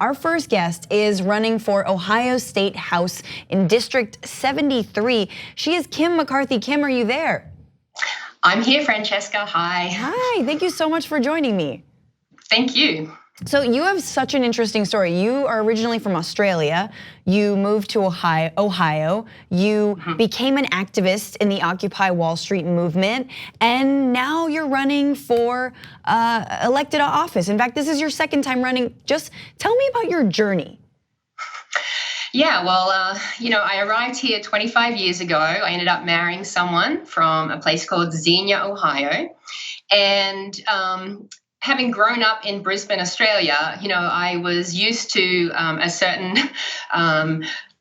Our first guest is running for Ohio State House in District 73. She is Kim McCarthy. Kim, are you there? I'm here, Francesca. Hi. Hi, thank you so much for joining me. Thank you. So you have such an interesting story. You are originally from Australia. You moved to Ohio. You became an activist in the Occupy Wall Street movement. And now you're running for elected office. In fact, this is your second time running. Just tell me about your journey. Yeah, well, I arrived here 25 years ago. I ended up marrying someone from a place called Xenia, Ohio. And having grown up in Brisbane, Australia, I was used to a certain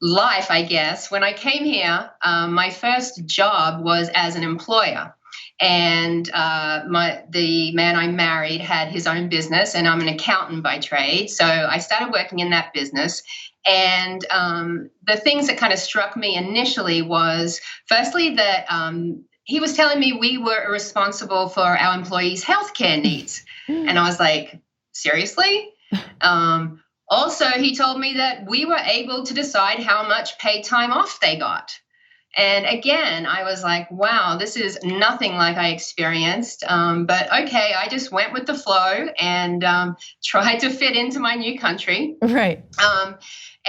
life, I guess. When I came here, my first job was as an employer. And the man I married had his own business, and I'm an accountant by trade. So I started working in that business. And the things that kind of struck me initially was, firstly, that he was telling me we were responsible for our employees' healthcare needs. And I was like, seriously? Also, he told me that we were able to decide how much paid time off they got. And again, I was like, wow, this is nothing like I experienced. But okay, I just went with the flow and tried to fit into my new country. Right.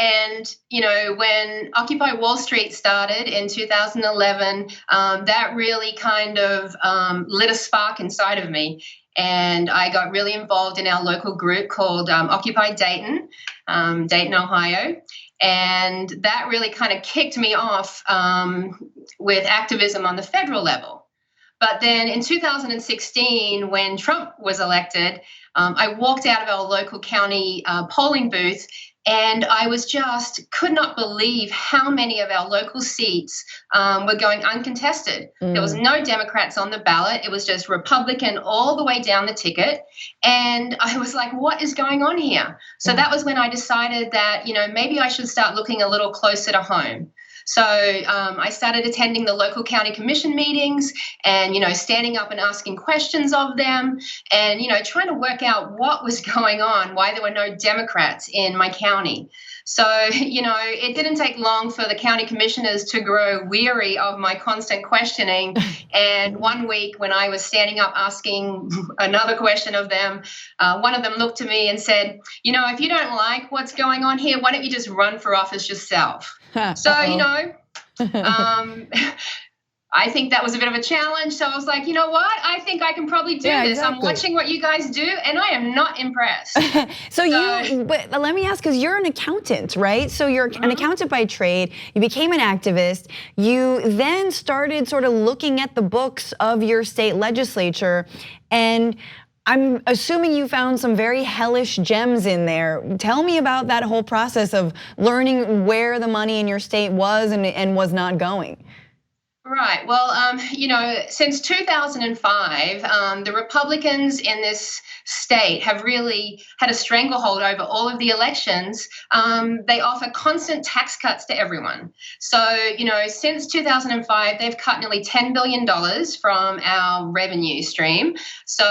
And, when Occupy Wall Street started in 2011, that really kind of lit a spark inside of me. And I got really involved in our local group called Occupy Dayton, Dayton, Ohio. And that really kind of kicked me off with activism on the federal level. But then in 2016, when Trump was elected, I walked out of our local county polling booth, and I could not believe how many of our local seats were going uncontested. There was no Democrats on the ballot. It was just Republican all the way down the ticket. And I was like, what is going on here? So that was when I decided that, maybe I should start looking a little closer to home. So I started attending the local county commission meetings and, standing up and asking questions of them and, trying to work out what was going on, why there were no Democrats in my county. So, it didn't take long for the county commissioners to grow weary of my constant questioning. And one week when I was standing up asking another question of them, one of them looked at me and said, if you don't like what's going on here, why don't you just run for office yourself? So, I think that was a bit of a challenge. So I was like, you know what? I think I can probably do this. Exactly. I'm watching what you guys do, and I am not impressed. But let me ask, because you're an accountant, right? So you're an accountant by trade. You became an activist. You then started sort of looking at the books of your state legislature, and I'm assuming you found some very hellish gems in there. Tell me about that whole process of learning where the money in your state was and was not going. Right. Well, since 2005, the Republicans in this state have really had a stranglehold over all of the elections. They offer constant tax cuts to everyone. So, since 2005, they've cut nearly $10 billion from our revenue stream. So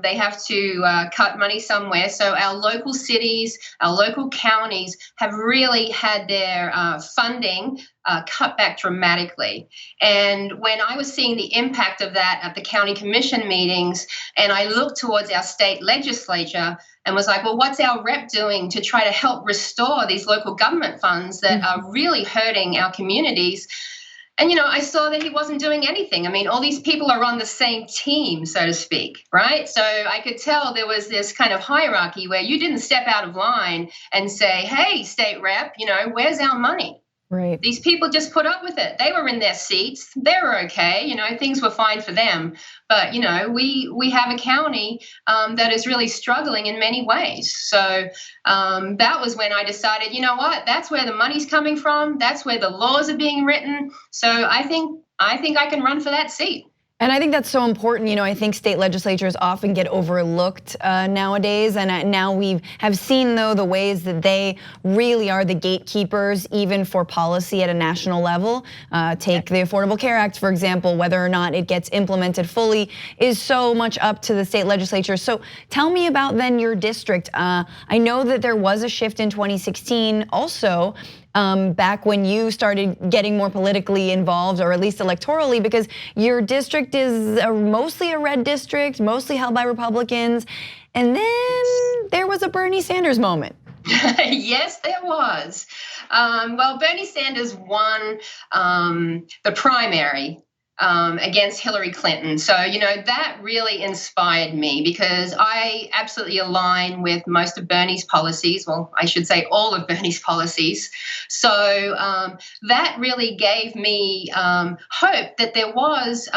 they have to cut money somewhere. So our local cities, our local counties have really had their funding cut back dramatically. And when I was seeing the impact of that at the county commission meetings, and I looked towards our state legislature and was like, well, what's our rep doing to try to help restore these local government funds that are really hurting our communities? And, I saw that he wasn't doing anything. I mean, all these people are on the same team, so to speak, right? So I could tell there was this kind of hierarchy where you didn't step out of line and say, hey, state rep, where's our money? Right. These people just put up with it. They were in their seats. They were okay. Things were fine for them. But, we have a county that is really struggling in many ways. So that was when I decided, what? That's where the money's coming from. That's where the laws are being written. So I think I can run for that seat. And I think that's so important. I think state legislatures often get overlooked nowadays. And now we have seen, though, the ways that they really are the gatekeepers, even for policy at a national level. Take the Affordable Care Act, for example. Whether or not it gets implemented fully is so much up to the state legislature. So tell me about then your district. I know that there was a shift in 2016 also. Back when you started getting more politically involved, or at least electorally, because your district is mostly a red district, mostly held by Republicans. And then there was a Bernie Sanders moment. Yes, there was. Well, Bernie Sanders won the primary against Hillary Clinton. So, that really inspired me because I absolutely align with most of Bernie's policies. Well, I should say all of Bernie's policies. So that really gave me hope that there was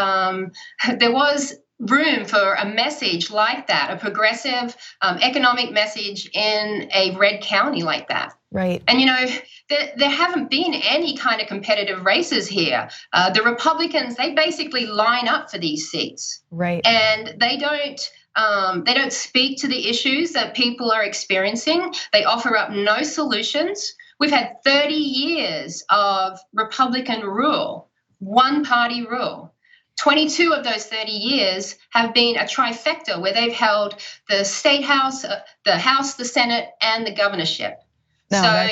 room for a message like that, a progressive economic message in a red county like that. Right. And, there haven't been any kind of competitive races here. The Republicans, they basically line up for these seats. Right. And they don't speak to the issues that people are experiencing. They offer up no solutions. We've had 30 years of Republican rule, one-party rule. 22 of those 30 years have been a trifecta where they've held the state house, the House, the Senate, and the governorship. No,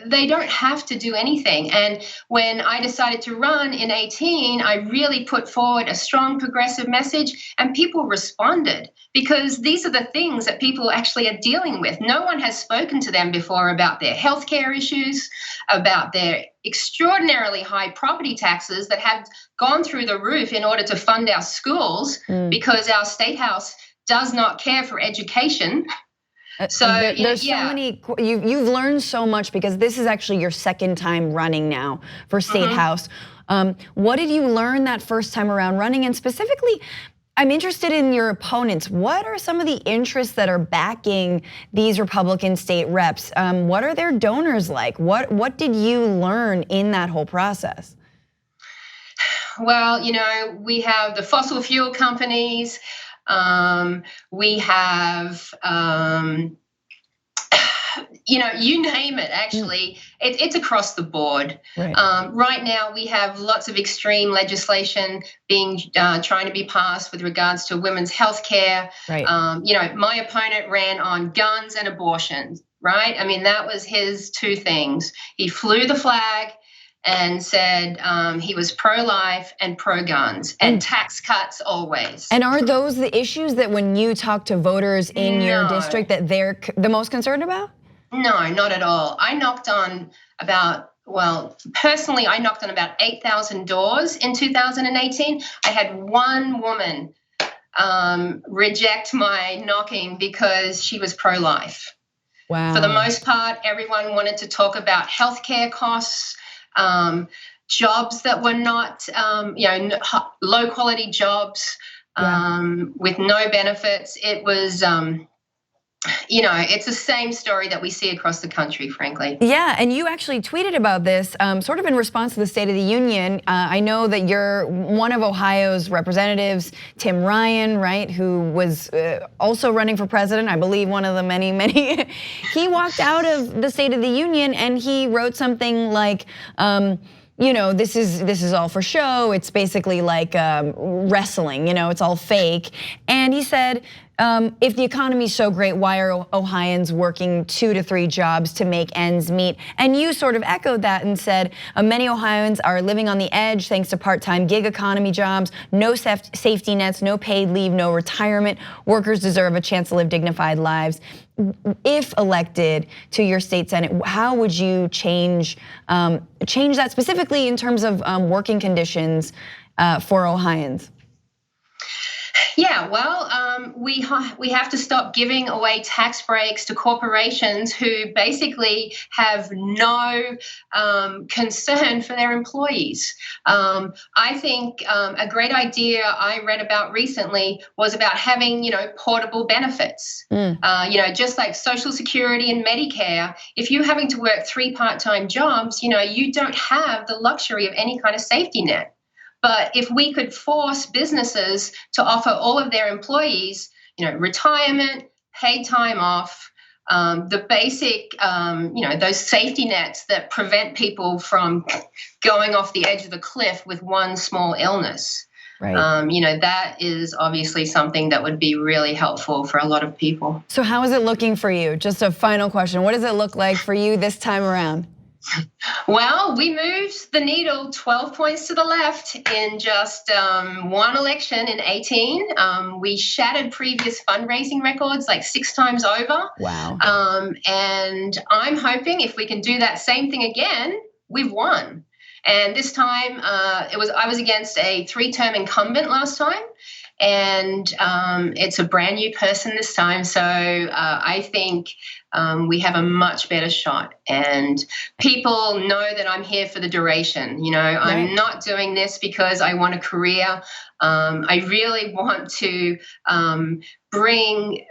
they don't have to do anything. And when I decided to run in 2018, I really put forward a strong progressive message, and people responded because these are the things that people actually are dealing with. No one has spoken to them before about their healthcare issues, about their extraordinarily high property taxes that have gone through the roof in order to fund our schools because our state house does not care for education. So there's so many. You've learned so much because this is actually your second time running now for state house. What did you learn that first time around running? And specifically, I'm interested in your opponents. What are some of the interests that are backing these Republican state reps? What are their donors like? What did you learn in that whole process? Well, we have the fossil fuel companies. We have, you name it, actually, it's across the board. Right. Right now, we have lots of extreme legislation being trying to be passed with regards to women's health care. Right. My opponent ran on guns and abortion, right? I mean, that was his two things. He flew the flag and said he was pro-life and pro-guns and tax cuts always. And are those the issues that when you talk to voters in your district that they're the most concerned about? No, not at all. I knocked on about 8,000 doors in 2018. I had one woman reject my knocking because she was pro-life. Wow. For the most part, everyone wanted to talk about healthcare costs, jobs that were not, low quality jobs with no benefits. It was, it's the same story that we see across the country, frankly. Yeah, and you actually tweeted about this, sort of in response to the State of the Union. I know that you're one of Ohio's representatives, Tim Ryan, right, who was also running for president, I believe one of the many, many. He walked out of the State of the Union and he wrote something like, this is all for show. It's basically like wrestling, it's all fake. And he said, if the economy's so great, why are Ohioans working 2 to 3 jobs to make ends meet? And you sort of echoed that and said, many Ohioans are living on the edge thanks to part-time gig economy jobs, no safety nets, no paid leave, no retirement. Workers deserve a chance to live dignified lives. If elected to your state senate, how would you change that specifically in terms of working conditions for Ohioans? Yeah, well, we have to stop giving away tax breaks to corporations who basically have no concern for their employees. I think a great idea I read about recently was about having, portable benefits. Just like Social Security and Medicare, if you're having to work 3 part-time jobs, you don't have the luxury of any kind of safety net. But if we could force businesses to offer all of their employees, retirement, paid time off, the basic, those safety nets that prevent people from going off the edge of the cliff with one small illness. Right. That is obviously something that would be really helpful for a lot of people. So how is it looking for you? Just a final question. What does it look like for you this time around? Well, we moved the needle 12 points to the left in just one election in 18. We shattered previous fundraising records like 6 times over. Wow. And I'm hoping if we can do that same thing again, we've won. And this time, I was against a 3-term incumbent last time, and it's a brand new person this time. So I think we have a much better shot. And people know that I'm here for the duration. I'm not doing this because I want a career. I really want to bring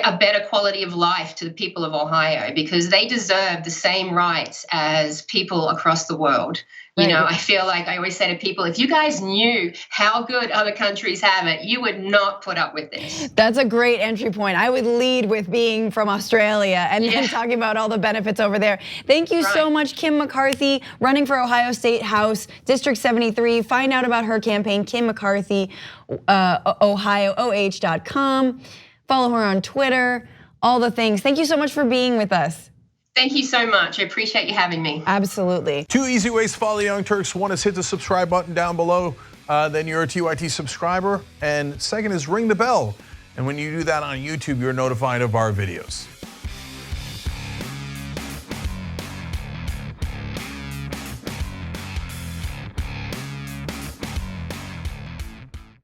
a better quality of life to the people of Ohio, because they deserve the same rights as people across the world. I feel like I always say to people, if you guys knew how good other countries have it, you would not put up with this. That's a great entry point. I would lead with being from Australia and then talking about all the benefits over there. Thank you so much, Kim McCarthy, running for Ohio State House, District 73. Find out about her campaign, Kim McCarthy, OhioOH.com. Follow her on Twitter, all the things. Thank you so much for being with us. Thank you so much. I appreciate you having me. Absolutely. 2 easy ways to follow the Young Turks. One is hit the subscribe button down below. Then you're a TYT subscriber. And second is ring the bell. And when you do that on YouTube, you're notified of our videos.